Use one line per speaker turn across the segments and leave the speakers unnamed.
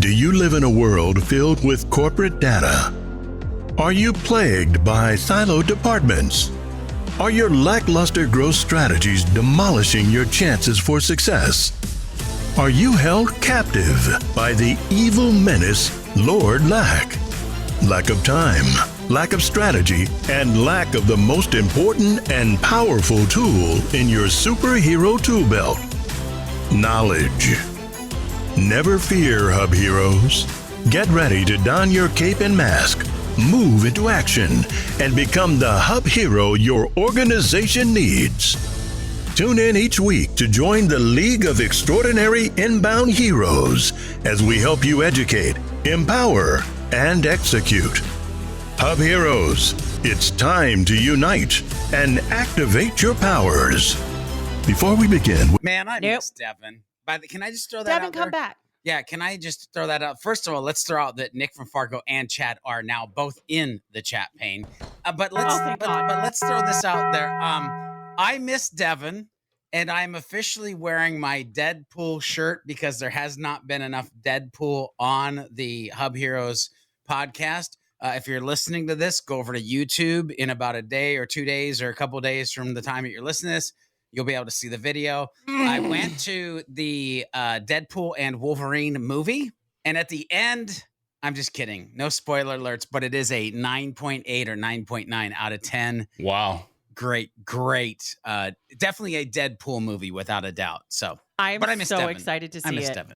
Do you live in a world filled with corporate data? Are you plagued by siloed departments? Are your lackluster growth strategies demolishing your chances for success? Are you held captive by the evil menace, Lord Lack? Lack of time, lack of strategy, and lack of the most important and powerful tool in your superhero tool belt, knowledge. Never fear, Hub Heroes. Get ready to don your cape and mask, move into action, and become the Hub Hero your organization needs. Tune in each week to join the League of Extraordinary Inbound Heroes as we help you educate, empower, and execute. Hub Heroes, it's time to unite and activate your powers. Before we begin...
Man, I miss Devin. Can I just throw that out there?
Devin, come back.
Yeah, can I just throw that out? First of all, let's throw out that Nick from Fargo and Chad are now both in the chat pane. But let's throw this out there. I miss Devin, and I'm officially wearing my Deadpool shirt because there has not been enough Deadpool on the Hub Heroes podcast. If you're listening to this, go over to YouTube in about a day or 2 days or a couple of days from the time that you're listening to this. You'll be able to see the video. I went to the Deadpool and Wolverine movie. And at the end, I'm just kidding. No spoiler alerts, but it is a 9.8 or 9.9 out of 10.
Wow.
Great. Definitely a Deadpool movie without a doubt. So
I'm so
Devin.
excited to see
I miss
it.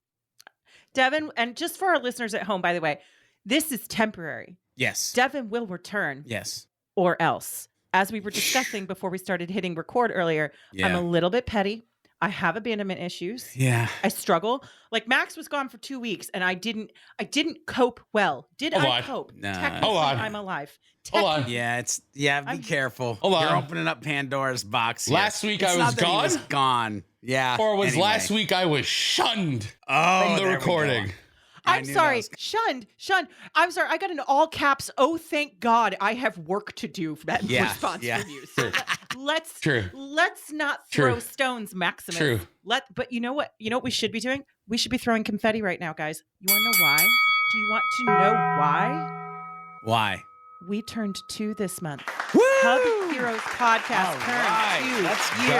Devin,
and just for our listeners at home, by the way, this is temporary.
Yes.
Devin will return.
Yes.
Or else. As we were discussing before we started hitting record earlier, I'm a little bit petty. I have abandonment issues.
Yeah.
I struggle. Like Max was gone for 2 weeks and I didn't cope well. Did I cope?
No.
Technically, I'm alive.
Hold on.
Yeah, be careful.
Hold on.
You're opening up Pandora's box here.
Last week
It's
I
not
was
that he
gone?
was gone. Yeah.
Or was
anyway.
last week I was shunned
from
the recording?
I'm sorry. Shunned. I'm sorry. I got an all caps. Oh, thank God. I have work to do for that response from you. So let's not throw stones, Maximus.
True.
But you know what? You know what we should be doing? We should be throwing confetti right now, guys. You want to know why? Do you want to know why?
Why?
We turned 2 this month.
Woo!
Hub Heroes Podcast turned 2
Let's
years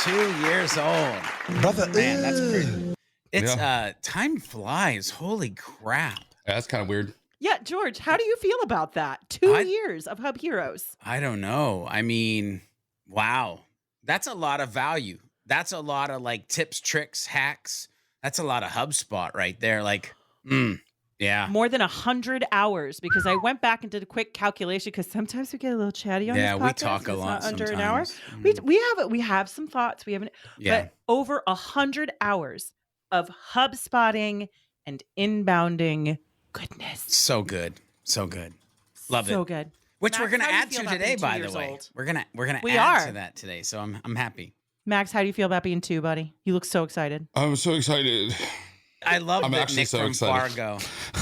go. 2 years old.
Brother,
man, that's crazy. It's time flies. Holy crap.
Yeah, that's kind of weird.
Yeah, George, how do you feel about that? 2 years of Hub Heroes.
I don't know. I mean, wow. That's a lot of value. That's a lot of like tips, tricks, hacks. That's a lot of HubSpot right there. Like, yeah.
More than 100 hours because I went back and did a quick calculation because sometimes we get a little chatty on this podcast.
Yeah, we talk a lot
under
sometimes.
an hour. We have some thoughts. We haven't, but over 100 hours of HubSpotting and inbounding goodness.
So good. Love it.
So good.
Which
Max,
we're going to
how do you
add
feel
to
about
today,
being 2
by
years
the way.
old?
We're gonna
We
add
are.
to that today. So I'm happy.
Max, how do you feel about being 2, buddy? You look so excited.
I'm so excited.
I love that
actually
Nick
so
from
excited.
Fargo.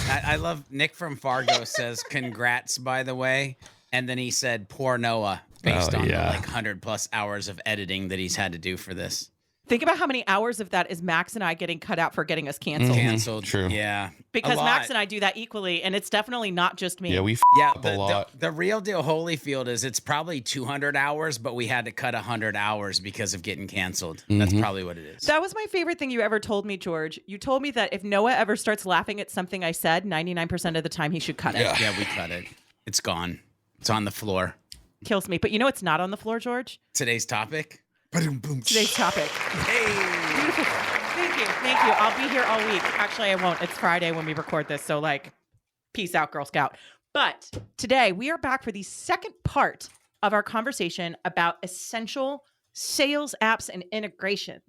I love Nick from Fargo says congrats, by the way. And then he said poor Noah based on the like 100+ hours of editing that he's had to do for this.
Think about how many hours of that is Max and I getting cut out for getting us canceled.
Canceled.
True.
Yeah.
Because Max and I do that equally, and it's definitely not just me.
Yeah, we up a lot.
The real deal Holyfield is it's probably 200 hours, but we had to cut 100 hours because of getting canceled. That's probably what it is.
That was my favorite thing you ever told me, George. You told me that if Noah ever starts laughing at something I said, 99% of the time he should cut it.
Yeah, we cut it. It's gone. It's on the floor.
Kills me. But you know what's not on the floor, George?
Today's topic?
Today's topic.
Hey.
Beautiful. Thank you. I'll be here all week. Actually, I won't. It's Friday when we record this. So, peace out, Girl Scout. But today we are back for the second part of our conversation about essential sales apps and integrations.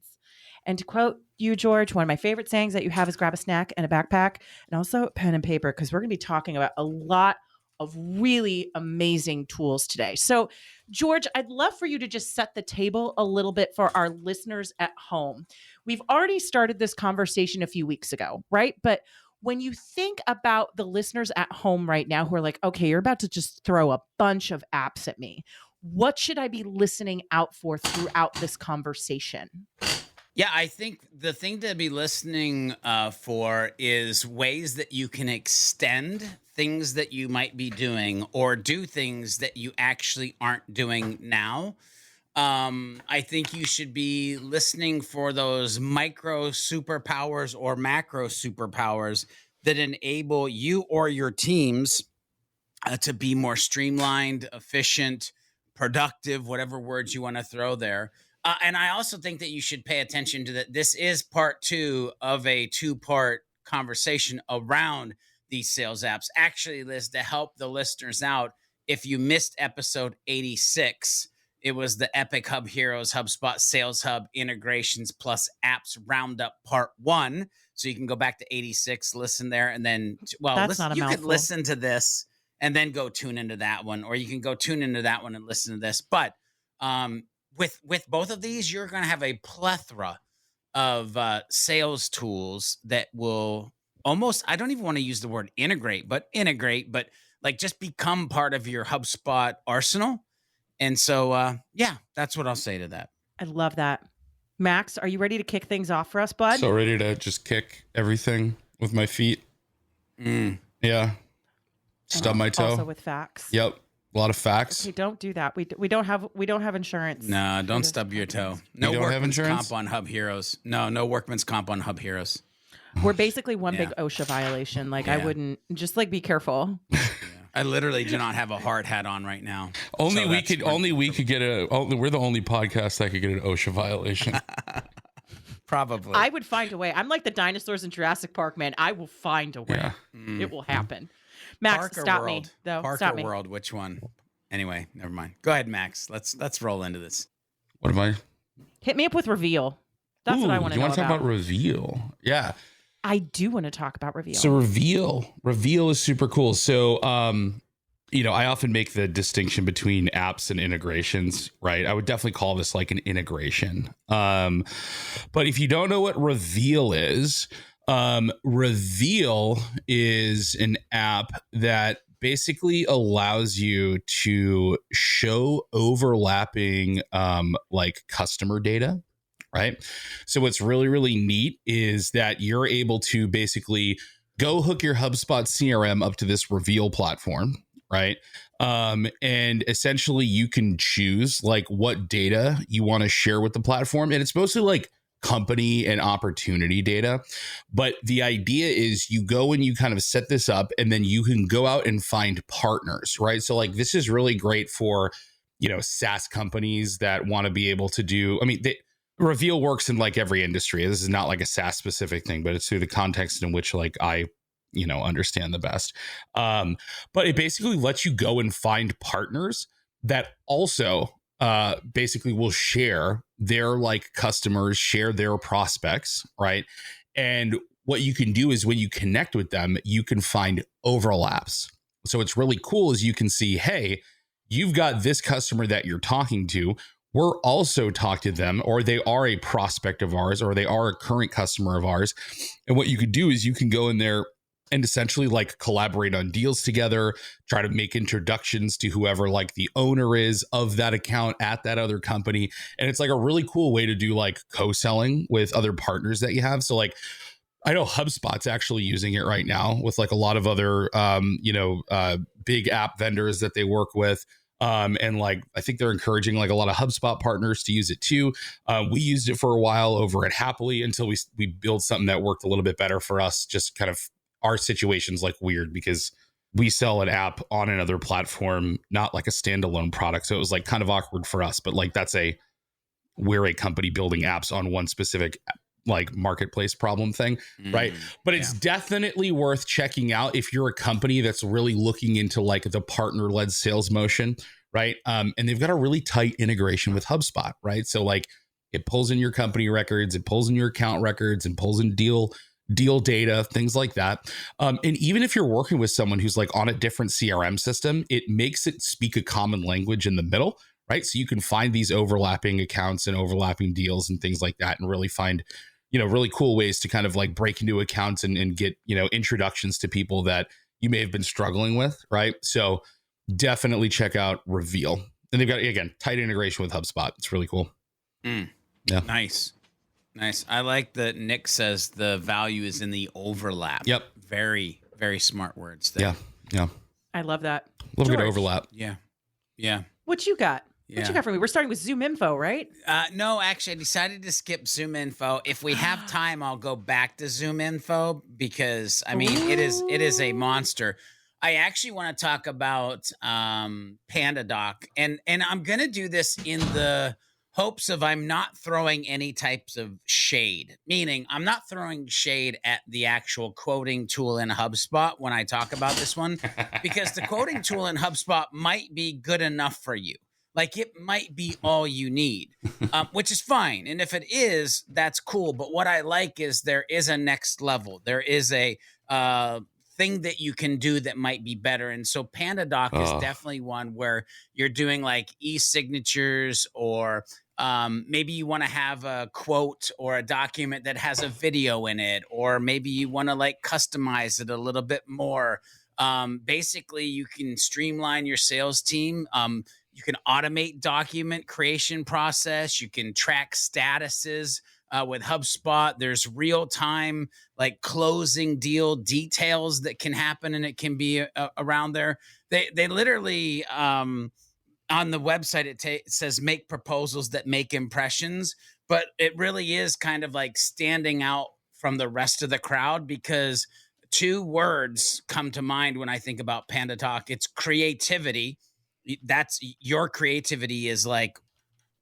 And to quote you, George, one of my favorite sayings that you have is grab a snack and a backpack and also pen and paper, because we're going to be talking about a lot of really amazing tools today. So, George, I'd love for you to just set the table a little bit for our listeners at home. We've already started this conversation a few weeks ago, right? But when you think about the listeners at home right now who are like, okay, you're about to just throw a bunch of apps at me. What should I be listening out for throughout this conversation?
Yeah, I think the thing to be listening for is ways that you can extend things that you might be doing or do things that you actually aren't doing now. I think you should be listening for those micro superpowers or macro superpowers that enable you or your teams to be more streamlined, efficient, productive, whatever words you want to throw there. And I also think that you should pay attention to that. This is part 2 of a 2-part conversation around these sales apps. Actually, Liz, to help the listeners out, if you missed episode 86, it was the Epic HubHeroes HubSpot Sales Hub integrations plus apps roundup part 1. So you can go back to 86, listen there, and then, you could listen to this and then go tune into that one, or you can go tune into that one and listen to this. But with both of these, you're going to have a plethora of sales tools that will almost, I don't even want to use the word integrate, but like just become part of your HubSpot arsenal. And so, that's what I'll say to that.
I love that. Max, are you ready to kick things off for us, bud?
So ready to just kick everything with my feet. Yeah. Stub my toe.
Also with facts.
Yep. A lot of facts.
Okay, don't do that. We don't have insurance.
No, don't stub your toe. No workman's comp on HubHeroes. No workman's comp on HubHeroes.
We're basically one big OSHA violation. Like I wouldn't just be careful.
I literally do not have a hard hat on right now.
We're the only podcast that could get an OSHA violation.
Probably.
I would find a way. I'm like the dinosaurs in Jurassic Park, man. I will find a way. Yeah. It will happen. Max,
Parker
stop
World.
me though.
Parker
Stop me.
World, which one? Anyway, never mind. Go ahead, Max. Let's roll into this.
What am I?
Hit me up with Reveal. That's what I want to know.
You want to talk about Reveal? Yeah.
I do want to talk about Reveal.
So Reveal is super cool. So, I often make the distinction between apps and integrations, right? I would definitely call this like an integration. But if you don't know what Reveal is an app that basically allows you to show overlapping like customer data. Right. So what's really, really neat is that you're able to basically go hook your HubSpot CRM up to this Reveal platform. Right. And essentially you can choose like what data you want to share with the platform. And it's mostly like company and opportunity data. But the idea is you go and you kind of set this up and then you can go out and find partners. Right. So like this is really great for, SaaS companies that want to be able to do. Reveal works in like every industry. This is not like a SaaS specific thing, but it's through the context in which like I, understand the best. But it basically lets you go and find partners that also basically will share their like customers, share their prospects, right? And what you can do is when you connect with them, you can find overlaps. So what's really cool is you can see, hey, you've got this customer that you're talking to. We're also talking to them, or they are a prospect of ours, or they are a current customer of ours. And what you could do is you can go in there and essentially like collaborate on deals together, try to make introductions to whoever like the owner is of that account at that other company. And it's like a really cool way to do like co-selling with other partners that you have. So like, I know HubSpot's actually using it right now with like a lot of other, big app vendors that they work with. And like, I think they're encouraging like a lot of HubSpot partners to use it too. We used it for a while over at Happily until we built something that worked a little bit better for us. Just kind of our situation's like weird because we sell an app on another platform, not like a standalone product. So it was like kind of awkward for us, but like we're a company building apps on one specific like marketplace problem thing, right? But it's definitely worth checking out if you're a company that's really looking into like the partner-led sales motion, right? And they've got a really tight integration with HubSpot, right? So like it pulls in your company records, it pulls in your account records, and pulls in deal data, things like that. And even if you're working with someone who's like on a different CRM system, it makes it speak a common language in the middle, right? So you can find these overlapping accounts and overlapping deals and things like that and really find really cool ways to kind of like break into accounts and get, introductions to people that you may have been struggling with. Right. So definitely check out Reveal. And they've got, again, tight integration with HubSpot. It's really cool.
Yeah. Nice. Nice. I like that Nick says the value is in the overlap.
Yep.
Very, very smart words there.
Yeah.
I love that.
A little bit
George,
overlap.
Yeah.
What you got? What you got for me? We're starting with Zoom info, right?
No, actually, I decided to skip Zoom info. If we have time, I'll go back to Zoom info because I mean it is a monster. I actually want to talk about PandaDoc, and I'm gonna do this in the hopes of I'm not throwing any types of shade, meaning I'm not throwing shade at the actual quoting tool in HubSpot when I talk about this one, because the quoting tool in HubSpot might be good enough for you. Like it might be all you need, which is fine. And if it is, that's cool. But what I like is there is a next level. There is a thing that you can do that might be better. And so PandaDoc is definitely one where you're doing like e-signatures, or maybe you want to have a quote or a document that has a video in it, or maybe you want to like customize it a little bit more. Basically, you can streamline your sales team. You can automate document creation process. You can track statuses with HubSpot. There's real-time like closing deal details that can happen, and it can be around there. They literally on the website it says make proposals that make impressions, but it really is kind of like standing out from the rest of the crowd because two words come to mind when I think about PandaDoc. It's creativity. That's your creativity is like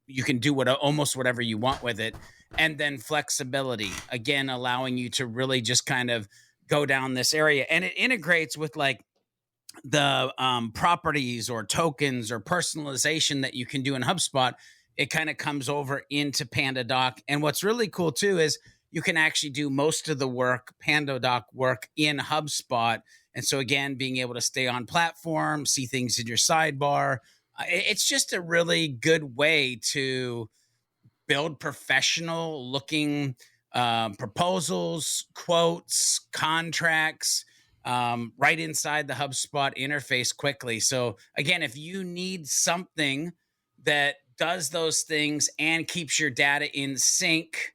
you can do almost whatever you want with it, and then flexibility, again allowing you to really just kind of go down this area, and it integrates with like the properties or tokens or personalization that you can do in HubSpot. It kind of comes over into PandaDoc, and what's really cool too is you can actually do most of the work, PandaDoc work, in HubSpot. And so again, being able to stay on platform, see things in your sidebar, it's just a really good way to build professional looking proposals, quotes, contracts, right inside the HubSpot interface quickly. So again, if you need something that does those things and keeps your data in sync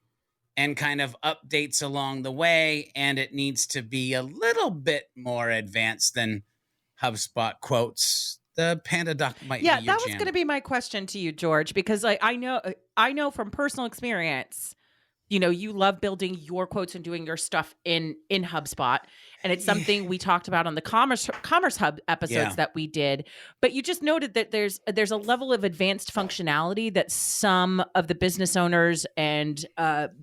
and kind of updates along the way, and it needs to be a little bit more advanced than HubSpot quotes, the PandaDoc might be your
that was
jam.
going to be my question to you, George, because like I know from personal experience, you know, you love building your quotes and doing your stuff in HubSpot. And it's something we talked about on the Commerce Hub episodes that we did. But you just noted that there's a level of advanced functionality that some of the business owners and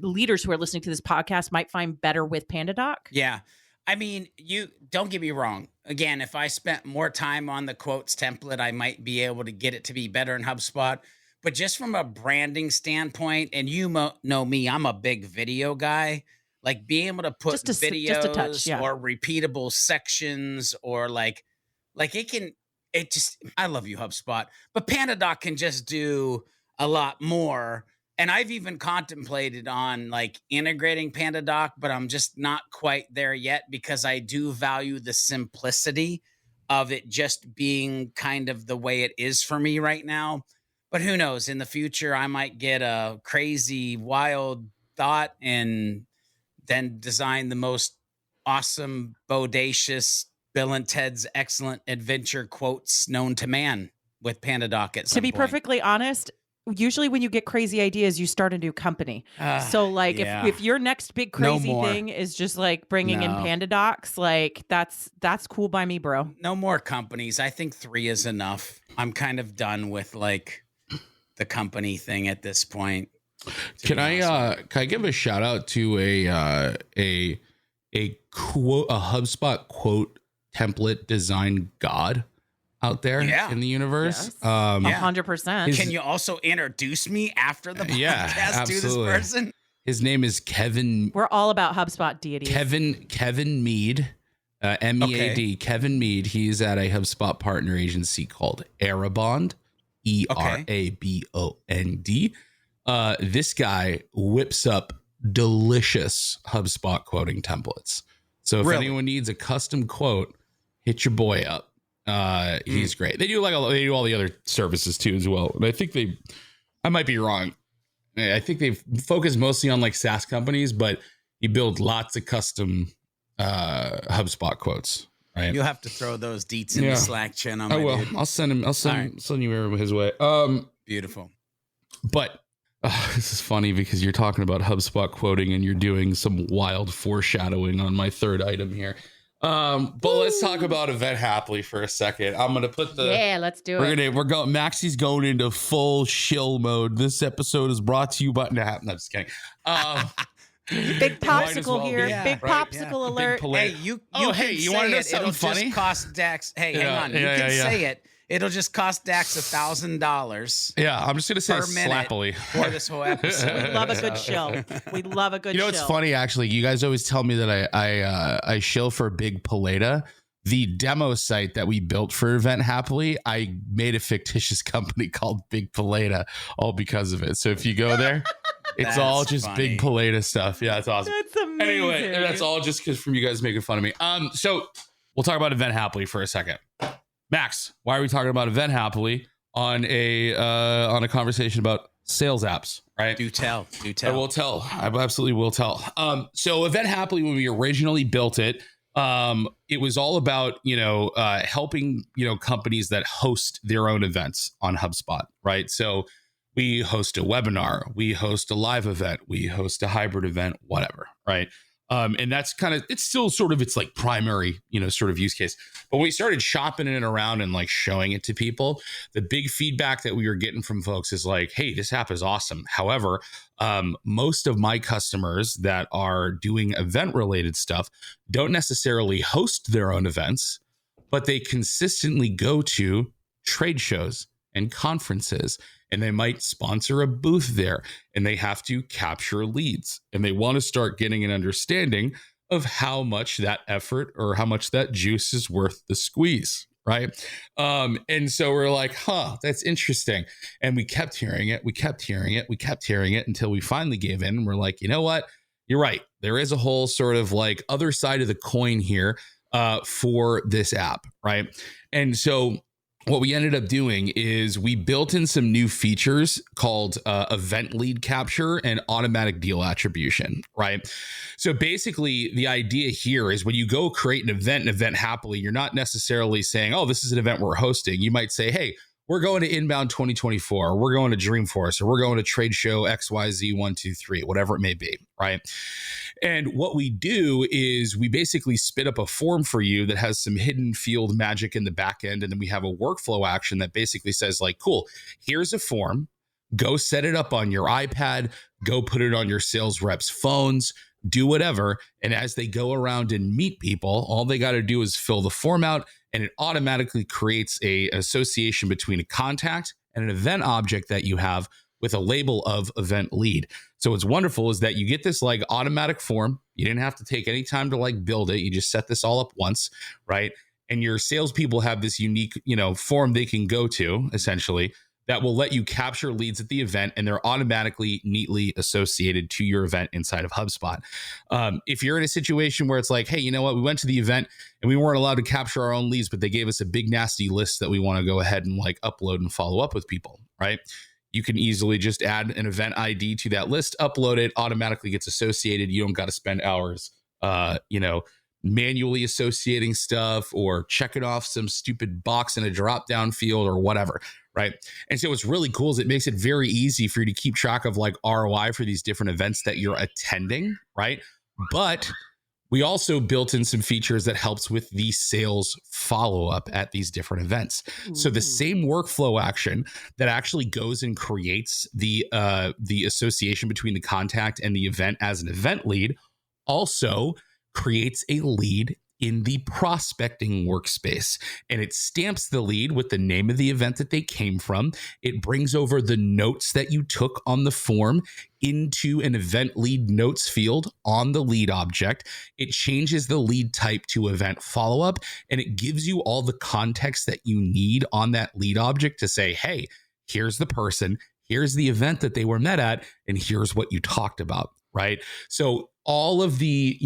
leaders who are listening to this podcast might find better with PandaDoc.
Yeah. I mean, you don't get me wrong. Again, if I spent more time on the quotes template, I might be able to get it to be better in HubSpot. But just from a branding standpoint, and you know me, I'm a big video guy. Like being able to put videos or repeatable sections, or like I love you, HubSpot. But PandaDoc can just do a lot more. And I've even contemplated on like integrating PandaDoc, but I'm just not quite there yet because I do value the simplicity of it just being kind of the way it is for me right now. But who knows? In the future, I might get a crazy, wild thought and then design the most awesome, bodacious Bill and Ted's Excellent Adventure quotes known to man with PandaDoc at some point.
To be perfectly honest, usually when you get crazy ideas, you start a new company. So like if your next big crazy thing is just like bringing in PandaDocs, like that's cool by me, bro.
No more companies. I think 3 is enough. I'm kind of done with like the company thing at this point.
Can I give a shout out to a quote, a HubSpot quote template design god out there in the universe?
100%.
Can you also introduce me after the podcast to this person?
His name is Kevin.
We're all about HubSpot deities.
Kevin Mead, MEAD. Kevin Mead. He's at a HubSpot partner agency called Arabond, ERABOND. This guy whips up delicious HubSpot quoting templates. So if anyone needs a custom quote, hit your boy up. He's great. They do all the other services too as well. And I think I might be wrong. I think they focus mostly on like SaaS companies, but he built lots of custom HubSpot quotes. Right.
You'll have to throw those deets in the Slack channel.
I will.
Dude.
I'll send him. Send you his way.
Beautiful.
But this is funny because you're talking about HubSpot quoting and you're doing some wild foreshadowing on my third item here. But let's talk about Event Happily for a second. I'm gonna put
let's do it.
We're going. Maxie's going into full shill mode. This episode is brought to you by. No, I'm just kidding.
Big popsicle here.
Yeah,
big popsicle alert.
Hey, you want to know something funny? Just cost Dax. Hey, hang on. You can say it. It'll just cost Dax $1,000.
Yeah, I'm just gonna say slappily
for this whole episode.
We love a good shill. We love a good.
You know, it's funny actually. You guys always tell me that I shill for Big Paleta. The demo site that we built for Event Happily, I made a fictitious company called Big Paleta, all because of it. So if you go there. It's all just funny. Big Paleta stuff. Yeah, it's awesome.
That's amazing.
Anyway, that's all just because from you guys making fun of me. So we'll talk about Event Happily for a second. Max, why are we talking about Event Happily on a conversation about sales apps? Right?
Do tell.
I will tell. I absolutely will tell. So Event Happily, when we originally built it, it was all about helping companies that host their own events on HubSpot. Right? So we host a webinar, we host a live event, we host a hybrid event, whatever, right? And that's kind of, it's still sort of its like primary, sort of use case. But when we started shopping it around and like showing it to people, the big feedback that we were getting from folks is like, hey, this app is awesome. However, most of my customers that are doing event related stuff don't necessarily host their own events, but they consistently go to trade shows and conferences, and they might sponsor a booth there, and they have to capture leads, and they want to start getting an understanding of how much that effort or how much that juice is worth the squeeze, right? And so we're like, that's interesting. And we kept hearing it, until we finally gave in, and we're like, you know what? You're right. There is a whole sort of like other side of the coin here for this app, right? And so what we ended up doing is we built in some new features called event lead capture and automatic deal attribution, right? So basically the idea here is when you go create an Event Happily, you're not necessarily saying, oh, this is an event we're hosting. You might say, hey, we're going to Inbound 2024, or we're going to Dreamforce, or we're going to trade show XYZ123, whatever it may be, right? And what we do is we basically spit up a form for you that has some hidden field magic in the back end. And then we have a workflow action that basically says like, cool, here's a form, go set it up on your iPad, go put it on your sales reps' phones, do whatever. And as they go around and meet people, all they got to do is fill the form out, and it automatically creates an association between a contact and an event object that you have with a label of event lead. So what's wonderful is that you get this like automatic form. You didn't have to take any time to like build it. You just set this all up once, right? And your salespeople have this unique, form they can go to essentially that will let you capture leads at the event, and they're automatically neatly associated to your event inside of HubSpot. If you're in a situation where it's like, hey, you know what? We went to the event and we weren't allowed to capture our own leads, but they gave us a big nasty list that we want to go ahead and like upload and follow up with people, right? You can easily just add an event ID to that list, upload it, automatically gets associated. You don't got to spend hours, manually associating stuff or checking off some stupid box in a drop down field or whatever, right? And so what's really cool is it makes it very easy for you to keep track of like ROI for these different events that you're attending, right? But we also built in some features that helps with the sales follow-up at these different events. Ooh. So the same workflow action that actually goes and creates the association between the contact and the event as an event lead also creates a lead in the prospecting workspace, and it stamps the lead with the name of the event that they came from. It brings over the notes that you took on the form into an event lead notes field on the lead object. It changes the lead type to event follow-up, and it gives you all the context that you need on that lead object to say, hey, here's the person, here's the event that they were met at, and here's what you talked about, right? So all of the,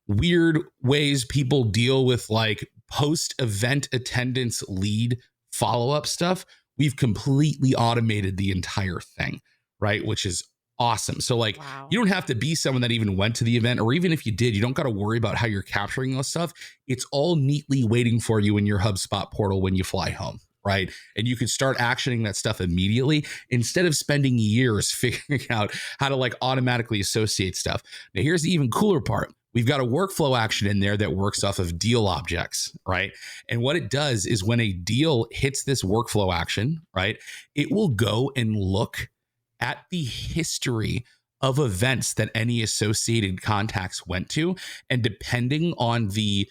weird ways people deal with like post-event attendance lead follow-up stuff, we've completely automated the entire thing, right? Which is awesome. So like,
Wow.
you don't have to be someone that even went to the event, or even if you did, you don't got to worry about how you're capturing this stuff. It's all neatly waiting for you in your HubSpot portal when you fly home, right? And you can start actioning that stuff immediately instead of spending years figuring out how to like automatically associate stuff. Now, here's the even cooler part. We've got a workflow action in there that works off of deal objects, right? And what it does is when a deal hits this workflow action, right, it will go and look at the history of events that any associated contacts went to. And depending on the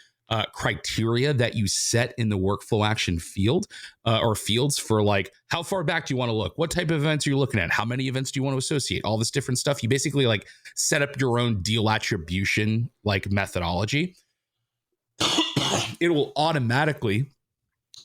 criteria that you set in the workflow action field or fields for like, how far back do you want to look? What type of events are you looking at? How many events do you want to associate? All this different stuff. You basically like set up your own deal attribution like methodology. It will automatically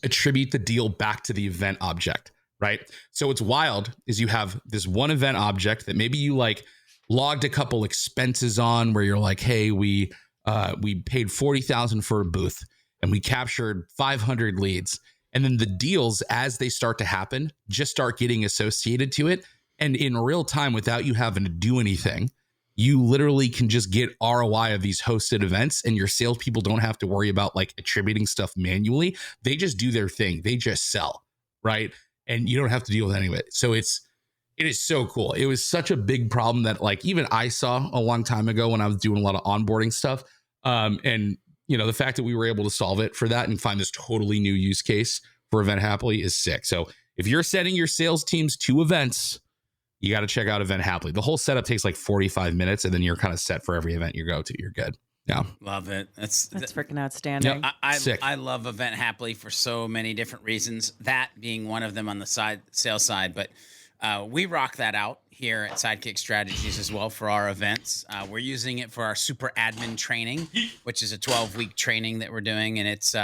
attribute the deal back to the event object, right? So what's wild is you have this one event object that maybe you like logged a couple expenses on where you're like, hey, we paid $40,000 for a booth and we captured 500 leads. And then the deals, as they start to happen, just start getting associated to it. And in real time, without you having to do anything, you literally can just get ROI of these hosted events, and your salespeople don't have to worry about like attributing stuff manually. They just do their thing. They just sell, right? And you don't have to deal with any of it. So it is so cool. It was such a big problem that like even I saw a long time ago when I was doing a lot of onboarding stuff. And you know, the fact that we were able to solve it for that and find this totally new use case for Event Happily is sick. So if you're sending your sales teams to events, you got to check out Event Happily. The whole setup takes like 45 minutes and then you're kind of set for every event you go to. You're good. Yeah.
Love it. That's
freaking outstanding.
Yep. I love Event Happily for so many different reasons, that being one of them on the sales side. But we rock that out here at Sidekick Strategies as well for our events. We're using it for our super admin training, which is a 12-week training that we're doing. And it's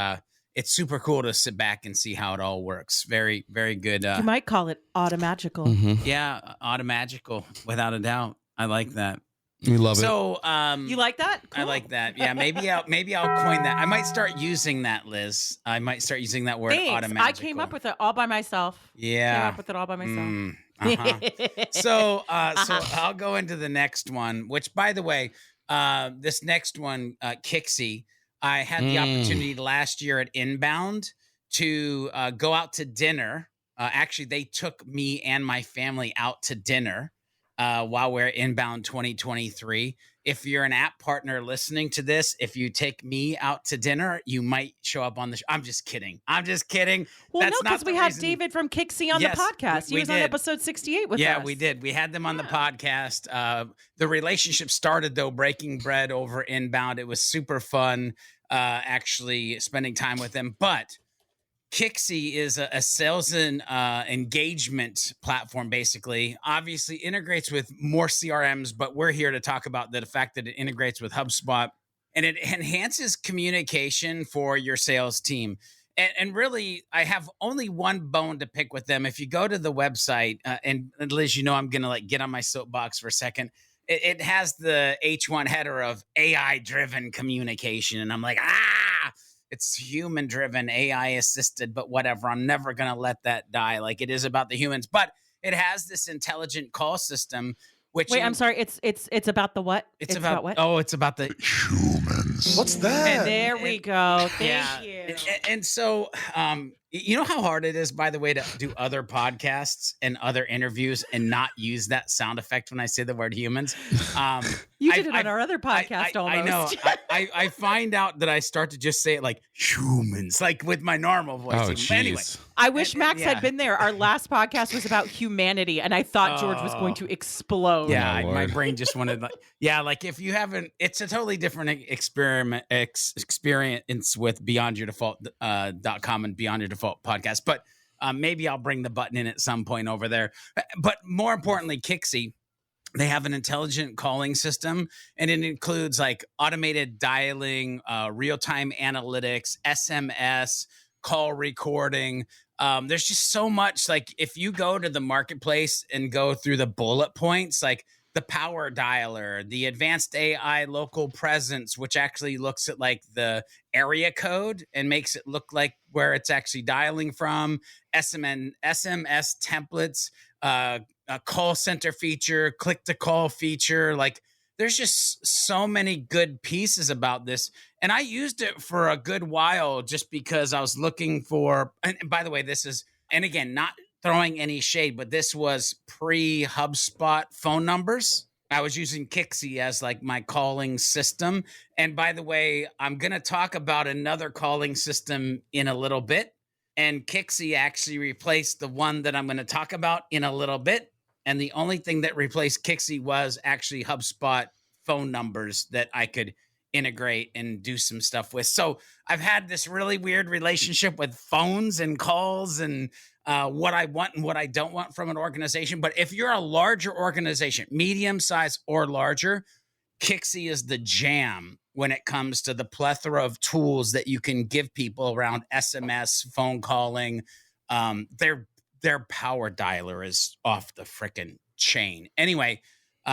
super cool to sit back and see how it all works. Very, very good.
You might call it automagical.
Mm-hmm.
Yeah, automagical, without a doubt. I like that.
We love it.
So,
you like that? Cool.
I like that. Yeah, maybe I'll coin that. I might start using that, Liz. I might start using that word.
Thanks.
Automagical.
I came up with it all by myself.
Yeah,
came up with it all by myself.
So I'll go into the next one. Which, by the way, this next one, Kixie, I had the opportunity last year at Inbound to go out to dinner. Actually, they took me and my family out to dinner. While we're Inbound 2023. If you're an app partner listening to this, if you take me out to dinner, you might show up on the show. I'm just kidding. Well,
no, because we had David from Kixie on the podcast. He was on episode 68 with us.
Yeah, we did. We had them on the podcast. The relationship started, though, breaking bread over Inbound. It was super fun, actually, spending time with them. But Kixie is a sales and engagement platform, basically. Obviously integrates with more CRMs, but we're here to talk about the fact that it integrates with HubSpot, and it enhances communication for your sales team. And really, I have only one bone to pick with them. If you go to the website, and Liz, you know I'm going to like get on my soapbox for a second. It has the H1 header of AI-driven communication, and I'm like, it's human-driven, AI-assisted, but whatever. I'm never going to let that die. Like, it is about the humans. But it has this intelligent call system, which...
Wait, I'm sorry. It's about the what?
It's about what? Oh, it's about the...
Humans.
What's that?
And there we go. Thank you.
And so, you know how hard it is, by the way, to do other podcasts and other interviews and not use that sound effect when I say the word humans?
You did it on our other podcast almost.
I know. I find out that I start to just say it like humans, like with my normal voice.
Oh, geez.
Anyway.
I wish Max had been there. Our last podcast was about humanity, and I thought George was going to explode.
Yeah, my brain just wanted like if you haven't, it's a totally different experience with BeyondYourDefault.com and Beyond Your Default podcast. But maybe I'll bring the button in at some point over there. But more importantly, Kixie, they have an intelligent calling system, and it includes like automated dialing, real-time analytics, SMS, call recording. There's just so much. Like if you go to the marketplace and go through the bullet points, like the power dialer, the advanced AI local presence, which actually looks at like the area code and makes it look like where it's actually dialing from, SMS templates, a call center feature, click to call feature. Like there's just so many good pieces about this. And I used it for a good while just because I was looking for, and by the way, this is, and again, not throwing any shade, but this was pre HubSpot phone numbers. I was using Kixie as like my calling system. And by the way, I'm going to talk about another calling system in a little bit. And Kixie actually replaced the one that I'm going to talk about in a little bit. And the only thing that replaced Kixie was actually HubSpot phone numbers that I could integrate and do some stuff with. So I've had this really weird relationship with phones and calls and what I want and what I don't want from an organization. But if you're a larger organization, medium size or larger, Kixie is the jam when it comes to the plethora of tools that you can give people around SMS, phone calling. Their power dialer is off the frickin' chain. Anyway,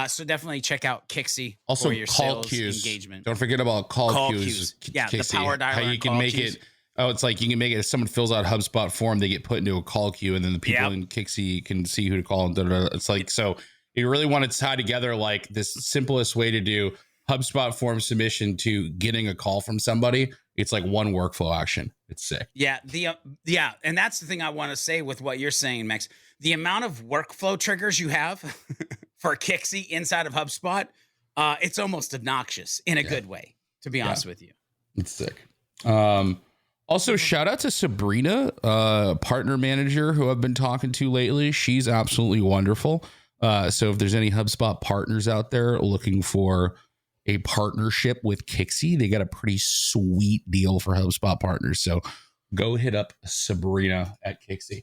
so definitely check out Kixie
Also,
for your
call
sales
queues.
engagement.
Don't forget about call queues.
Yeah,
Kixie.
the power dialer.
How you can make
queues.
it. Oh, it's like you can make it if someone fills out a HubSpot form, they get put into a call queue, and then the people in Kixie can see who to call. And it's like, so you really want to tie together like this simplest way to do HubSpot form submission to getting a call from somebody. It's like one workflow action. It's sick.
Yeah. And that's the thing I want to say with what you're saying, Max. The amount of workflow triggers you have for Kixie inside of HubSpot, it's almost obnoxious in a good way, to be honest with you.
It's sick. Also, shout out to Sabrina, partner manager who I've been talking to lately. She's absolutely wonderful. So if there's any HubSpot partners out there looking for a partnership with Kixie, they got a pretty sweet deal for HubSpot partners. So go hit up Sabrina at Kixie.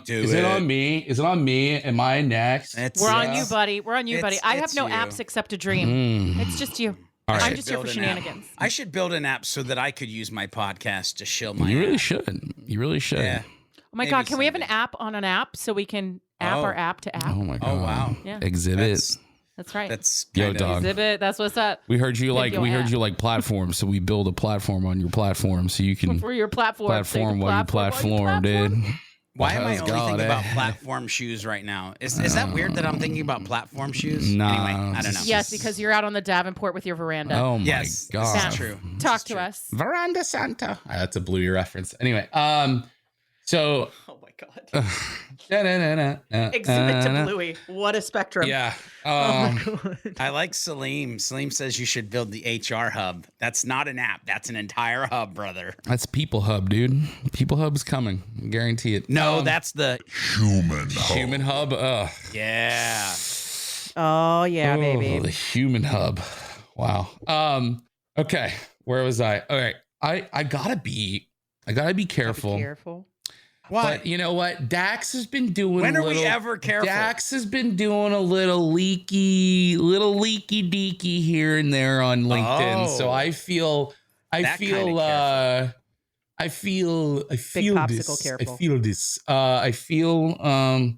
Is it on me? Is it on me? Am I next?
We're on you, buddy. We're on you, buddy. I have no
you.
apps except a dream. It's just you.
All right.
I'm just here for shenanigans.
I should build an app so that I could use my podcast to shill my
You really
app.
should. You really should.
Yeah.
Oh my
Maybe
God, can we have an
someday.
app on an app so we can app our app to app?
Oh my God.
Oh, wow.
Yeah.
Exhibit.
That's right.
That's
Yo,
kinda-
dog.
Exhibit. That's what's up.
We heard you like
Video app.
platforms, so we build a platform on your platform so you can
For your platform.
platform while you platform, dude.
Why am I
Let's
only
go,
thinking
eh?
about platform shoes right now? Is that weird that I'm thinking about platform shoes?
Nah.
Anyway, I don't know.
Yes, because you're out on the Davenport with your veranda.
Oh my
Yes,
God.
this
Sam,
is true.
Talk
This is
to
true.
us.
Veranda Santa. That's a Bluey reference. Anyway, so
Oh my God. Exhibit to Bluey. What a spectrum.
Yeah.
Oh my God.
I like Salim. Salim says you should build the HR hub. That's not an app. That's an entire hub, brother.
That's People Hub, dude. People Hub's coming. Guarantee it.
No, that's the
Human Hub.
yeah.
Oh yeah,
The
baby.
Human Hub. Wow. Okay. Where was I? All right. I gotta be careful.
Be careful.
Why?
But you know what? Dax has been doing
When
a
are we
little,
ever careful?
Dax has been doing a little leaky deaky here and there on LinkedIn.
Oh.
So I feel
That kinda
I feel
popsicle
this.
careful.
I feel this. I feel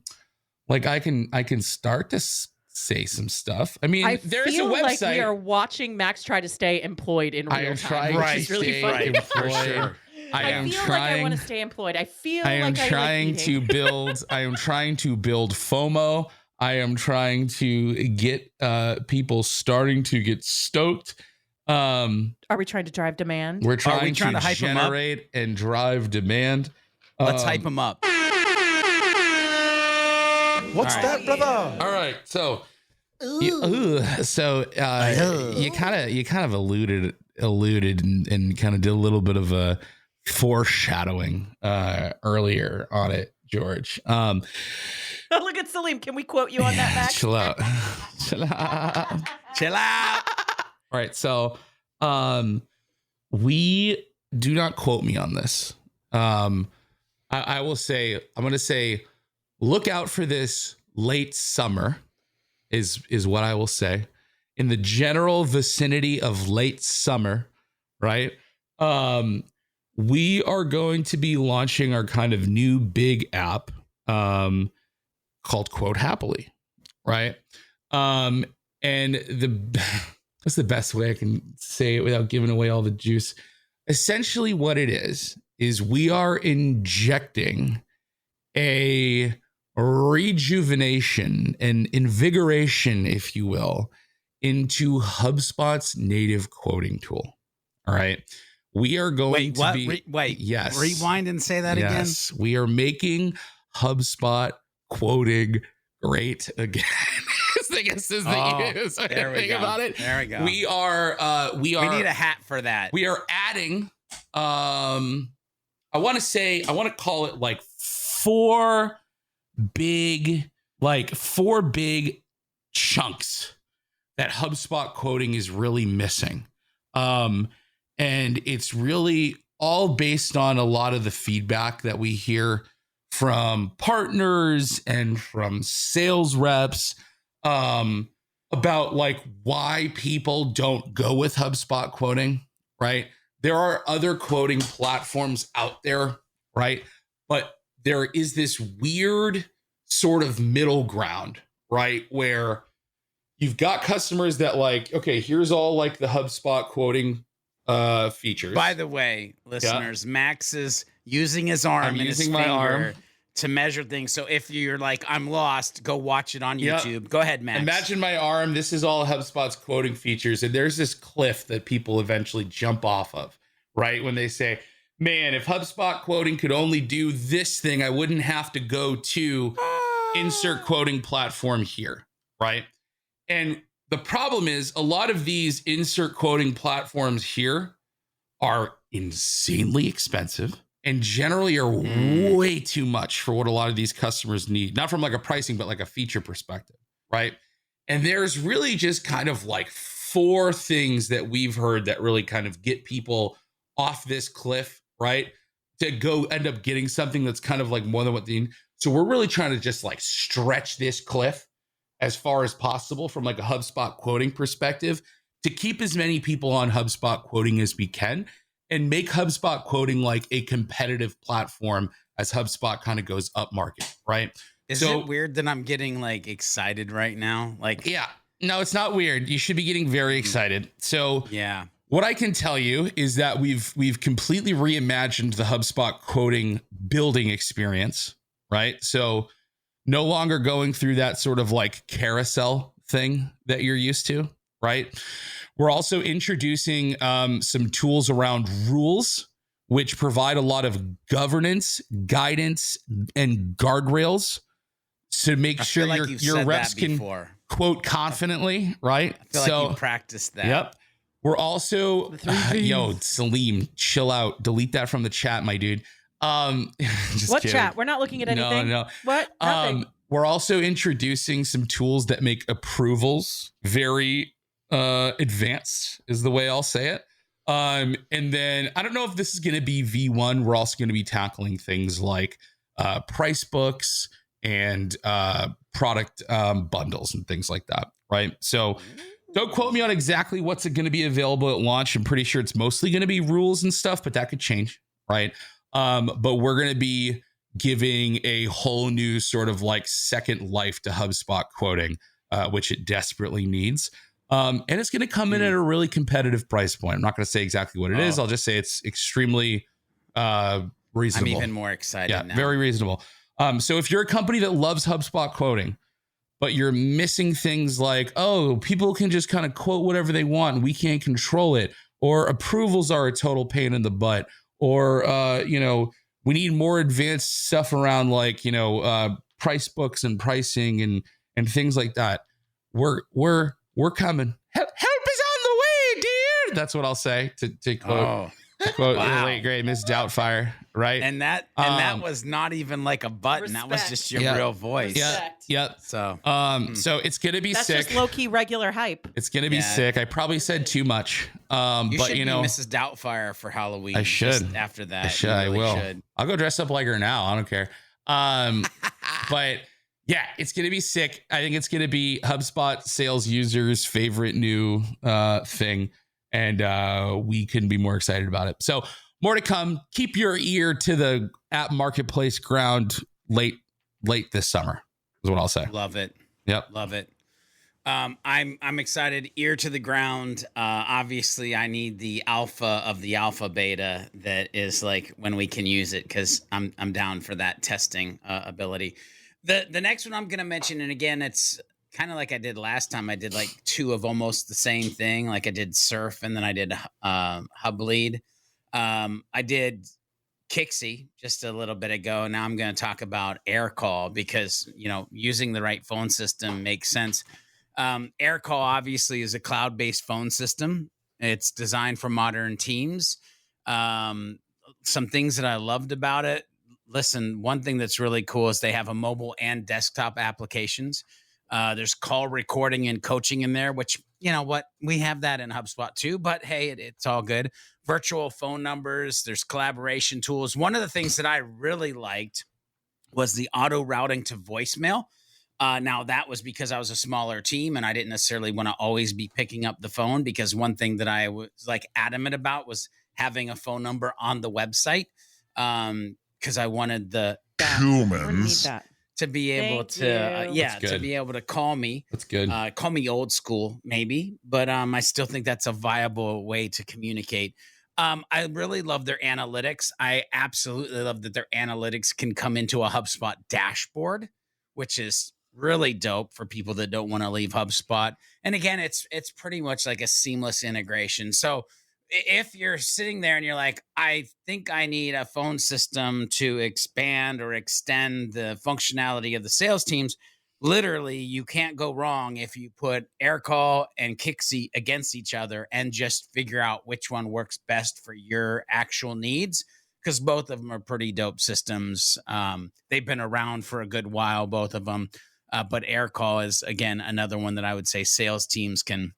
like I can start to say some stuff. I mean,
I
there's a
feel
website.
like we are watching Max try to stay employed in real
I am
time,
trying
which
to
is really
stay
funny.
employed.
For sure.
I am
feel like I
trying.
want to stay employed. I feel
I am
like
trying
I like
to
eating.
build. I am trying to build FOMO. I am trying to get people starting to get stoked.
Are we trying to drive demand?
We're trying,
trying to hype 'em up?
generate and drive demand.
Let's hype them up.
What's
All
that, brother?
All right, so you kind of alluded and kind of did a little bit of a foreshadowing earlier on it, George.
Look at Salim. Can we quote you on that, Max?
Chill out. Chill out.
Chill out.
All right, so we do not quote me on this. I will say, I'm going to say, look out for this late summer is what I will say. In the general vicinity of late summer, right? We are going to be launching our kind of new big app called Quote Happily, right? And that's the best way I can say it without giving away all the juice. Essentially what it is we are injecting a rejuvenation and invigoration, if you will, into HubSpot's native quoting tool. All right. We are going to be yes.
Rewind and say that again.
Yes, we are making HubSpot quoting great again. I guess is the use.
There we go.
About it.
There we go.
We
need a hat for that.
We are adding. I want to call it like four big chunks that HubSpot quoting is really missing. And it's really all based on a lot of the feedback that we hear from partners and from sales reps about like why people don't go with HubSpot quoting, right? There are other quoting platforms out there, right? But there is this weird sort of middle ground, right? Where you've got customers that like, okay, here's all like the HubSpot quoting features.
By the way, listeners, Max is using his arm and his finger to measure things. So if you're like, I'm lost, go watch it on YouTube. Go ahead, Max.
Imagine my arm. This is all HubSpot's quoting features. And there's this cliff that people eventually jump off of, right? When they say, man, if HubSpot quoting could only do this thing, I wouldn't have to go to insert quoting platform here, right? And the problem is a lot of these insert quoting platforms here are insanely expensive and generally are way too much for what a lot of these customers need. Not from like a pricing, but like a feature perspective, right? And there's really just kind of like four things that we've heard that really kind of get people off this cliff, right? To go end up getting something that's kind of like more than what they need. So we're really trying to just like stretch this cliff as far as possible from like a HubSpot quoting perspective to keep as many people on HubSpot quoting as we can and make HubSpot quoting like a competitive platform as HubSpot kind of goes up market, right?
Is it weird that I'm getting like excited right now? Like,
yeah, no, it's not weird. You should be getting very excited. So
yeah,
what I can tell you is that we've completely reimagined the HubSpot quoting building experience, right? So no longer going through that sort of like carousel thing that you're used to, right? We're also introducing some tools around rules, which provide a lot of governance, guidance, and guardrails to make sure your reps can quote confidently, right?
I feel like you practiced that.
Yep. We're also, Salim, chill out. Delete that from the chat, my dude. Just
what
kidding.
Chat? We're not looking at anything.
No.
What? Nothing.
We're also introducing some tools that make approvals very advanced, is the way I'll say it. And then I don't know if this is going to be V1. We're also going to be tackling things like price books and product bundles and things like that, right? So don't quote me on exactly what's going to be available at launch. I'm pretty sure it's mostly going to be rules and stuff, but that could change, right? But we're going to be giving a whole new sort of like second life to HubSpot quoting, which it desperately needs. And it's going to come in at a really competitive price point. I'm not going to say exactly what it is. I'll just say it's extremely reasonable.
I'm even more excited now.
Very reasonable. So if you're a company that loves HubSpot quoting, but you're missing things like, oh, people can just kind of quote whatever they want and we can't control it, or approvals are a total pain in the butt, or we need more advanced stuff around like price books and pricing and things like that. We're coming. Help is on the way, dear. That's what I'll say to quote the late great Miss Doubtfire, right?
And that was not even like a button. Respect. That was just your real voice.
Yep.
So
so it's gonna be
that's
sick.
Just low key regular hype.
It's gonna be sick. I probably said too much.
You
but
should be Mrs. Doubtfire for Halloween.
I should.
Just after that,
I should. I will. I'll go dress up like her now. I don't care. But yeah, it's going to be sick. I think it's going to be HubSpot sales users' favorite new thing. And we couldn't be more excited about it. So more to come. Keep your ear to the app marketplace ground late this summer is what I'll say.
Love it.
Yep.
Love it. I'm excited. Ear to the ground. Obviously, I need the alpha of the alpha beta that is like when we can use it, because I'm down for that testing ability. The next one I'm going to mention, and again, it's kind of like I did last time. I did like 2 of almost the same thing. Like I did Surf, and then I did HubLead. I did Kixie just a little bit ago. Now I'm going to talk about AirCall because, using the right phone system makes sense. AirCall obviously is a cloud-based phone system. It's designed for modern teams. Some things that I loved about it. Listen, one thing that's really cool is they have a mobile and desktop applications. There's call recording and coaching in there, which, we have that in HubSpot too, but hey, it's all good. Virtual phone numbers, there's collaboration tools. One of the things that I really liked was the auto routing to voicemail. Now that was because I was a smaller team and I didn't necessarily want to always be picking up the phone, because one thing that I was like adamant about was having a phone number on the website. Because I wanted the humans to be able to be able to call me.
That's good.
Call me old school, maybe, but I still think that's a viable way to communicate. I really love their analytics. I absolutely love that their analytics can come into a HubSpot dashboard, which is really dope for people that don't want to leave HubSpot. And again, it's pretty much like a seamless integration. So if you're sitting there and you're like, I think I need a phone system to expand or extend the functionality of the sales teams, literally you can't go wrong if you put AirCall and Kixie against each other and just figure out which one works best for your actual needs, because both of them are pretty dope systems. They've been around for a good while, both of them. But AirCall is, again, another one that I would say sales teams can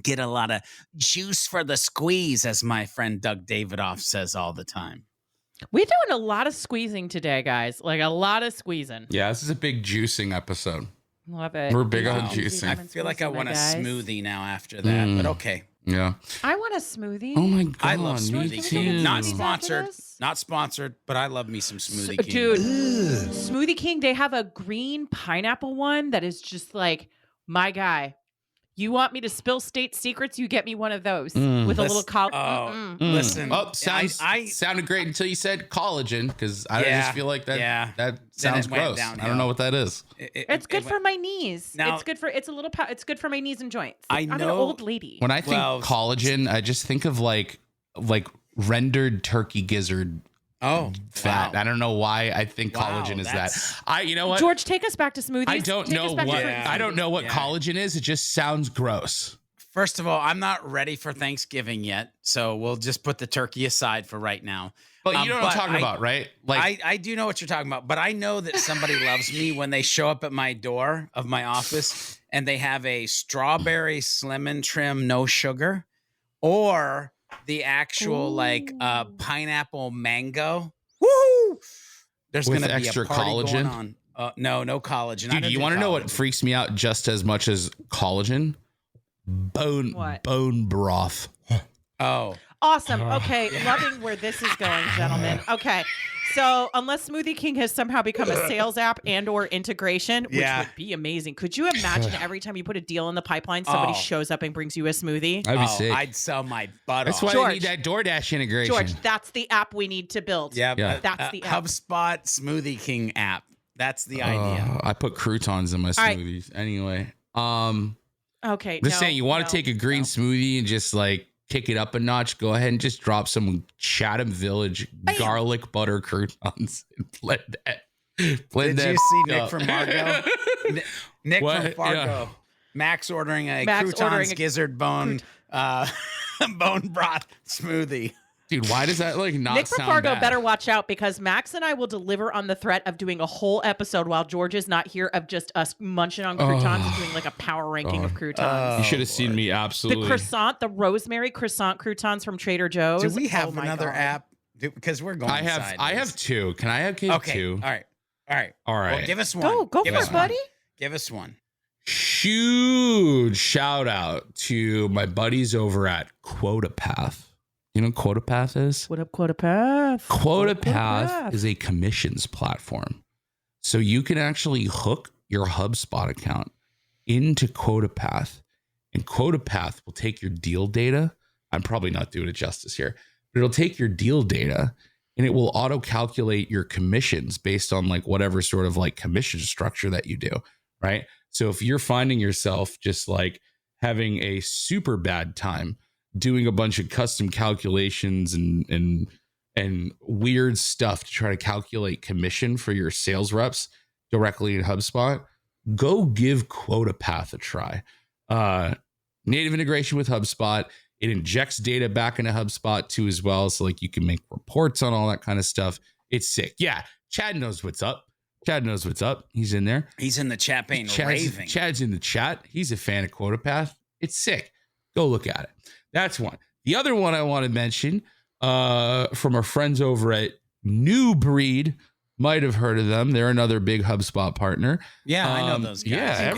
get a lot of juice for the squeeze, as my friend Doug Davidoff says all the time.
We're doing a lot of squeezing today, guys. Like a lot of squeezing.
Yeah, this is a big juicing episode.
Love it.
We're big on juicing.
I feel like I want a smoothie now after that, but okay.
Yeah.
I want a smoothie.
Oh my God.
I love
smoothie
too. Not sponsored, but I love me some Smoothie King.
Dude, Smoothie King, they have a green pineapple one that is just like, my guy. You want me to spill state secrets? You get me one of those with a little
Listen.
Oh, sounded great until you said collagen, because I just feel like that sounds gross. I don't know what that is.
It's good for my knees. Now, it's good for my knees and joints. I'm an old lady.
When I think collagen, I just think of like rendered turkey gizzard. Fat. Wow. I don't know why I think collagen is that. You know what?
George, take us back to smoothies.
I don't know what collagen is. It just sounds gross.
First of all, I'm not ready for Thanksgiving yet, so we'll just put the turkey aside for right now.
But you know what I'm talking about, right? Like
I do know what you're talking about, but I know that somebody loves me when they show up at my door of my office and they have a strawberry slim and trim, no sugar, or the actual pineapple mango. Woo! There's going to be
extra
a party
collagen
going on. No collagen.
Dude, you want to know what freaks me out just as much as collagen? Bone broth.
Oh,
awesome. Okay, loving where this is going, gentlemen. Okay, so unless Smoothie King has somehow become a sales app and or integration, which would be amazing. Could you imagine every time you put a deal in the pipeline, somebody shows up and brings you a smoothie?
I'd be sick.
I'd sell my butt off.
That's why I need that DoorDash integration.
George, that's the app we need to build.
Yeah.
That's the app.
HubSpot Smoothie King app. That's the idea.
I put croutons in my smoothies. Right. Anyway.
Okay.
Just saying, you want to take a green smoothie and just like kick it up a notch, go ahead and just drop some Chatham Village garlic butter croutons and blend that.
Did you see Nick from Fargo? Nick from Fargo. Yeah. Max ordering a croutons gizzard bone bone broth smoothie.
Dude, why does that not
Nick
sound
from Fargo
bad?
better watch out, because Max and I will deliver on the threat of doing a whole episode while George is not here of just us munching on croutons and doing like a power ranking of croutons.
You should have seen me, absolutely.
The rosemary croissant croutons from Trader Joe's.
Do we have another app? Because we're going sideways.
I have two. Can I have two?
All right. Well, give us one.
Go for it, buddy.
Give us one.
Huge shout out to my buddies over at QuotaPath. You know what QuotaPath is?
What up, QuotaPath?
QuotaPath is a commissions platform. So you can actually hook your HubSpot account into QuotaPath, and QuotaPath will take your deal data. I'm probably not doing it justice here, but it'll take your deal data and it will auto calculate your commissions based on like whatever sort of like commission structure that you do. Right. So if you're finding yourself just like having a super bad time doing a bunch of custom calculations and weird stuff to try to calculate commission for your sales reps directly in HubSpot, go give QuotaPath a try. Native integration with HubSpot. It injects data back into HubSpot too as well. So like you can make reports on all that kind of stuff. It's sick. Yeah. Chad knows what's up. He's in there.
He's in the chat pane raving.
Chad's in the chat. He's a fan of QuotaPath. It's sick. Go look at it. That's one. The other one I want to mention from our friends over at New Breed. Might have heard of them. They're another big HubSpot partner.
Yeah, I know those guys.
Yeah,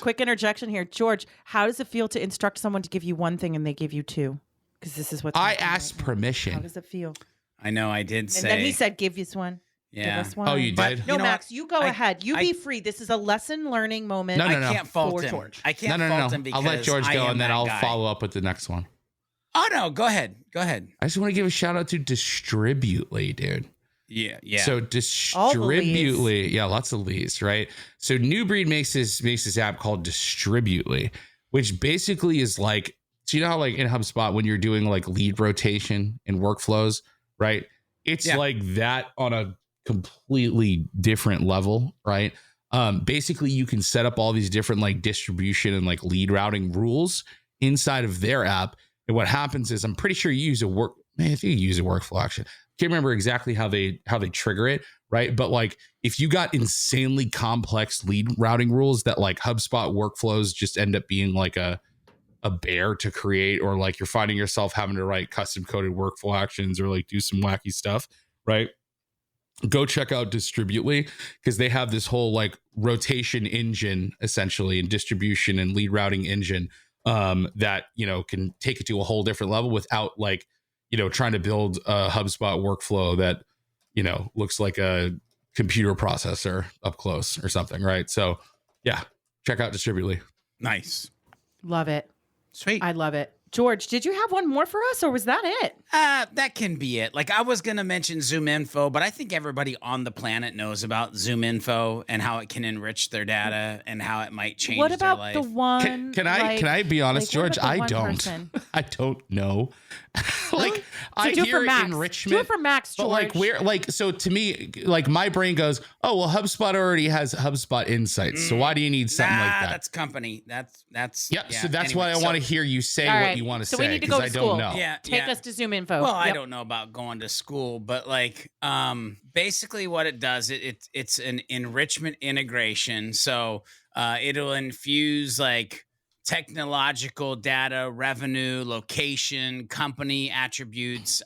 quick interjection here. George, how does it feel to instruct someone to give you one thing and they give you two? Because this is what
I asked permission.
How does it feel?
I know I did say.
And then he said, give us one.
Yeah.
Give us one.
Oh, you did?
No, Max, you go ahead. You be free. This is a lesson learning moment.
No.
I can't fault him.
George.
I can't fault him because
I'll let George go and then I'll
guy.
follow up with the next one.
Oh, no. Go ahead.
I just want to give a shout out to Distributely, dude.
Yeah.
So Distributely, yeah, lots of leads, right? So New Breed makes this app called Distributely, which basically is like, so you know how like in HubSpot when you're doing like lead rotation and workflows, right? It's like that on a completely different level, right? Basically you can set up all these different like distribution and like lead routing rules inside of their app. And what happens is I'm pretty sure you use I think you use a workflow action. Can't remember exactly how they trigger it, right? But like if you got insanely complex lead routing rules that like HubSpot workflows just end up being like a bear to create, or like you're finding yourself having to write custom coded workflow actions or like do some wacky stuff, right? Go check out Distributely because they have this whole like rotation engine essentially and distribution and lead routing engine that, you know, can take it to a whole different level without like, you know, trying to build a HubSpot workflow that, you know, looks like a computer processor up close or something, right? So yeah, check out Distributely.
Nice.
Love it.
Sweet.
I love it. George, did you have one more for us or was that it?
That can be it. Like I was going to mention Zoom Info, but I think everybody on the planet knows about Zoom Info and how it can enrich their data and how it might change
what about
their life.
the one?
Can I be honest, George? I don't.
Person?
I don't know. Like
So
I
do it
hear
for Max.
enrichment.
Do it for Max, George.
But like we're like, so to me, like my brain goes, oh well, HubSpot already has HubSpot Insights. So why do you need something like that?
That's company. That's
Yep.
yeah.
So that's
Anyway,
why I want to hear you say
All
what
right.
you want to
So
say.
we need to go to
I
school.
don't know.
Yeah.
Take us to Zoom Info.
Well, I
Yep.
don't know about going to school, but like basically what it does, it's an enrichment integration. So it'll infuse like technological data, revenue, location, company attributes,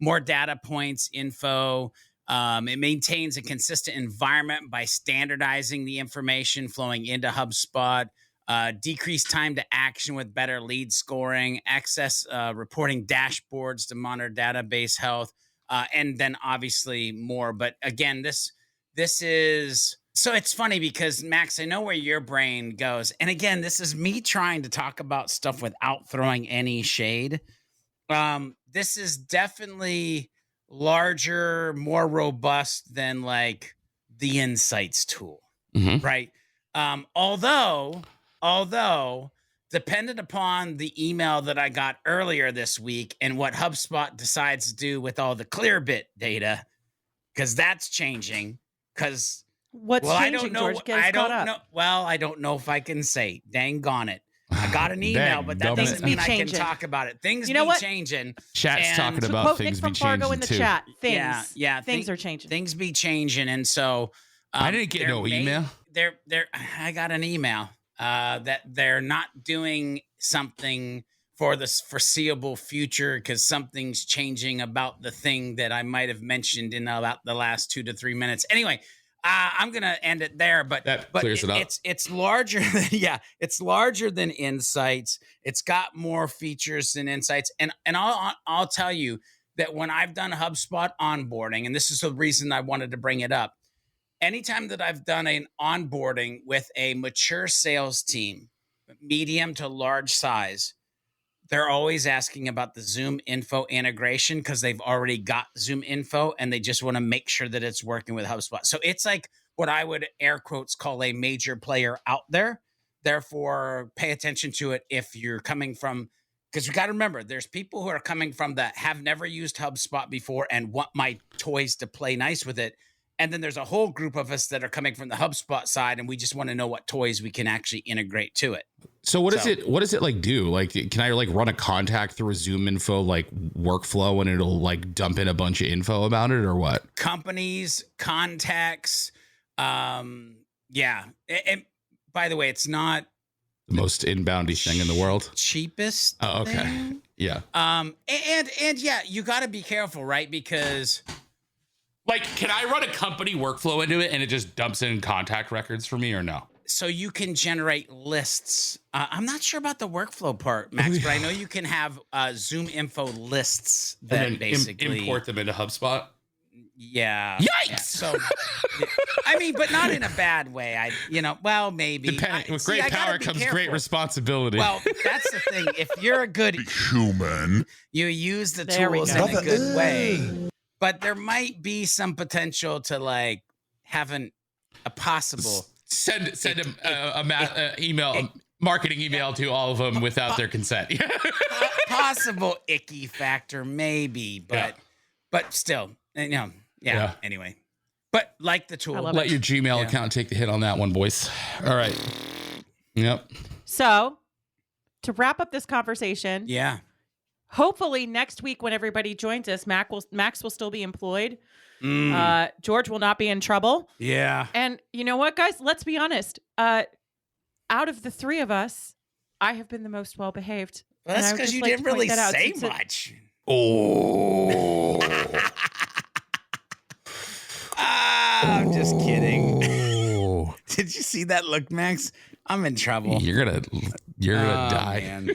more data points, info. It maintains a consistent environment by standardizing the information flowing into HubSpot. Decrease time to action with better lead scoring, access reporting dashboards to monitor database health, and then obviously more. But again, this is, so it's funny because Max, I know where your brain goes. And again, this is me trying to talk about stuff without throwing any shade. This is definitely larger, more robust than like the Insights tool, right? Although, dependent upon the email that I got earlier this week and what HubSpot decides to do with all the Clearbit data, because that's changing. Because
What's changing,
I don't know.
George? Get us
I don't
caught up.
know. Well, I don't know if I can say. Dang on it! I got an email, but that doesn't mean I can talk about it. Things be changing.
Chat's talking
To
about
quote
things
Nick
be
from Fargo
changing
in the
too.
chat, things.
Yeah.
Things are changing.
Things be changing, and so
I didn't get no email.
I got an email that they're not doing something for the foreseeable future because something's changing about the thing that I might have mentioned in about the last 2 to 3 minutes. Anyway, I'm gonna end it there, but
clears it up.
It's larger than it's larger than Insights. It's got more features than Insights, and I'll tell you that when I've done HubSpot onboarding, and this is the reason I wanted to bring it up. Anytime that I've done an onboarding with a mature sales team, medium to large size, they're always asking about the Zoom info integration because they've already got Zoom info and they just want to make sure that it's working with HubSpot. So it's like what I would air quotes call a major player out there. Therefore, pay attention to it if you're coming from, because you got to remember, there's people who are coming from that have never used HubSpot before and want my toys to play nice with it. And then there's a whole group of us that are coming from the HubSpot side, and we just want to know what toys we can actually integrate to it.
So what does it like do? Like, can I like run a contact through a Zoom info like workflow and it'll like dump in a bunch of info about it or what?
Companies, contacts. Yeah. And by the way, it's not
the most inboundy thing in the world.
Cheapest.
Oh, okay.
Thing.
Yeah.
And yeah, you got to be careful, right? Because
like, can I run a company workflow into it and it just dumps in contact records for me or no?
So you can generate lists. I'm not sure about the workflow part, Max, but I know you can have Zoom info lists that basically
import them into HubSpot.
Yeah.
Yikes!
Yeah. So, I mean, but not in a bad way. Well, maybe.
With great power comes great responsibility.
Well, that's the thing. If you're a good
human,
you use the tools in a good way. But there might be some potential to like having a possible
send a email, marketing email to all of them without their consent.
Possible icky factor, maybe, but still, yeah. Anyway, but like the tool,
let your Gmail account take the hit on that one, boys. All right. Yep.
So to wrap up this conversation, hopefully next week when everybody joins us, Max will still be employed. George will not be in trouble.
Yeah.
And you know what, guys? Let's be honest. Out of the three of us, I have been the most well behaved.
Well, that's because you didn't really say much.
Oh.
I'm just kidding. Did you see that look, Max? I'm in trouble.
You're gonna die.
Man.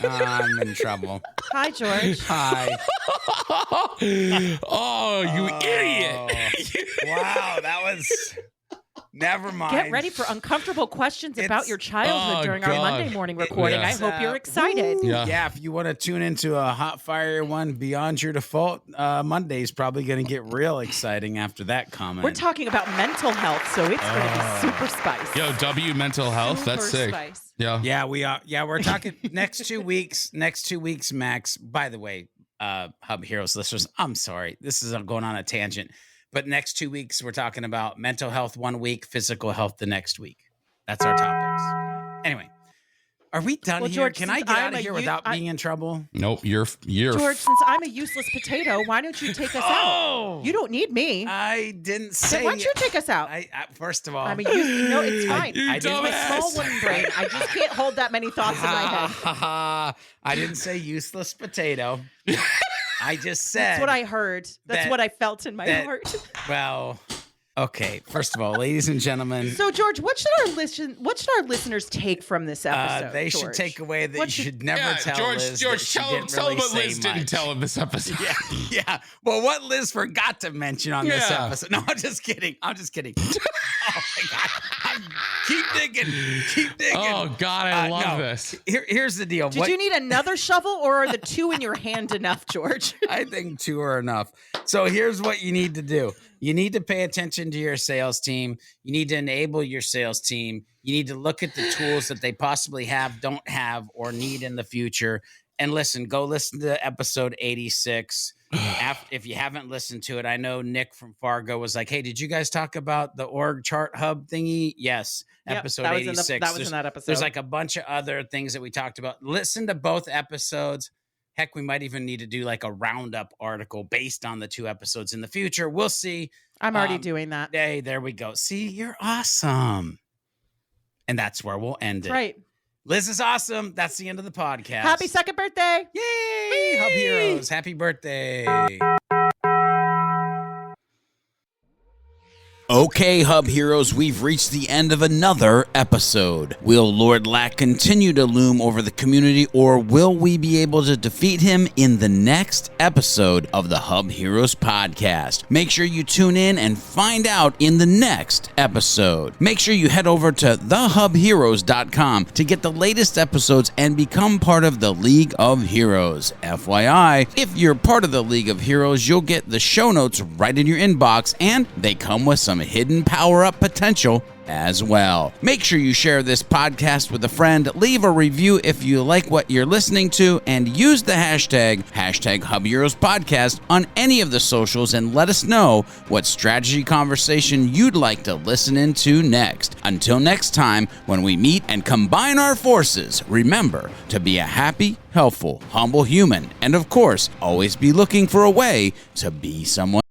I'm in trouble.
Hi, George.
Hi.
Oh, you idiot.
Wow, that was... Never mind.
Get ready for uncomfortable questions about your childhood during our Monday morning recording.
Yeah.
I hope you're excited.
Yeah, if you want to tune into a hot fire one beyond your default, Monday's probably going to get real exciting after that comment.
We're talking about mental health, so it's going to be super spice.
Yo, W mental health. That's sick.
Spice.
Yeah,
we are. Yeah, we're talking next 2 weeks. Next 2 weeks, Max. By the way, Hub Heroes listeners, I'm sorry. This is going on a tangent. But next 2 weeks, we're talking about mental health 1 week, physical health the next week. That's our topics. Anyway, are we done here?
George,
Can I get out of here without being in trouble?
Nope, you're.
George, since I'm a useless potato, why don't you take us out? You don't need me.
I didn't say.
Why don't you take us out?
First of all,
I'm a no, it's fine.
I didn't.
My small wooden brain. I just can't hold that many thoughts in my head.
I didn't say useless potato. I just said.
That's what I heard. That's what I felt in my heart.
Well, okay. First of all, ladies and gentlemen.
So, George, what should our listeners take from this episode?
They should take away that you should never tell Liz.
George, tell them what Liz didn't tell him this episode.
Yeah. Well, what Liz forgot to mention on this episode. No, I'm just kidding. Oh my God. Keep digging.
Oh God, I love this.
Here's the deal.
Did you need another shovel, or are the two in your hand enough, George?
I think 2 are enough. So here's what you need to do. You need to pay attention to your sales team. You need to enable your sales team. You need to look at the tools that they possibly have, don't have, or need in the future. And go listen to episode 86. If you haven't listened to it, I know Nick from Fargo was like, hey, did you guys talk about the org chart hub thingy? Yes. Episode 86.
That was in that episode.
There's like a bunch of other things that we talked about. Listen to both episodes. Heck, we might even need to do like a roundup article based on the 2 episodes in the future. We'll see.
I'm already doing that.
Hey, there we go. See, you're awesome. And that's where we'll end it.
Right.
Liz is awesome. That's the end of the podcast.
Happy 2nd birthday.
Yay! Hub Heroes. Happy birthday. Okay, Hub Heroes, we've reached the end of another episode. Will Lord Lack continue to loom over the community, or will we be able to defeat him in the next episode of the Hub Heroes Podcast? Make sure you tune in and find out in the next episode. Make sure you head over to thehubheroes.com to get the latest episodes and become part of the League of Heroes. FYI, if you're part of the League of Heroes, you'll get the show notes right in your inbox, and they come with some hidden power-up potential as well. Make sure you share this podcast with a friend, leave a review if you like what you're listening to, and use the hashtag HubHeroes Podcast on any of the socials and let us know what strategy conversation you'd like to listen into next. Until next time, when we meet and combine our forces, remember to be a happy, helpful, humble human, and of course, always be looking for a way to be someone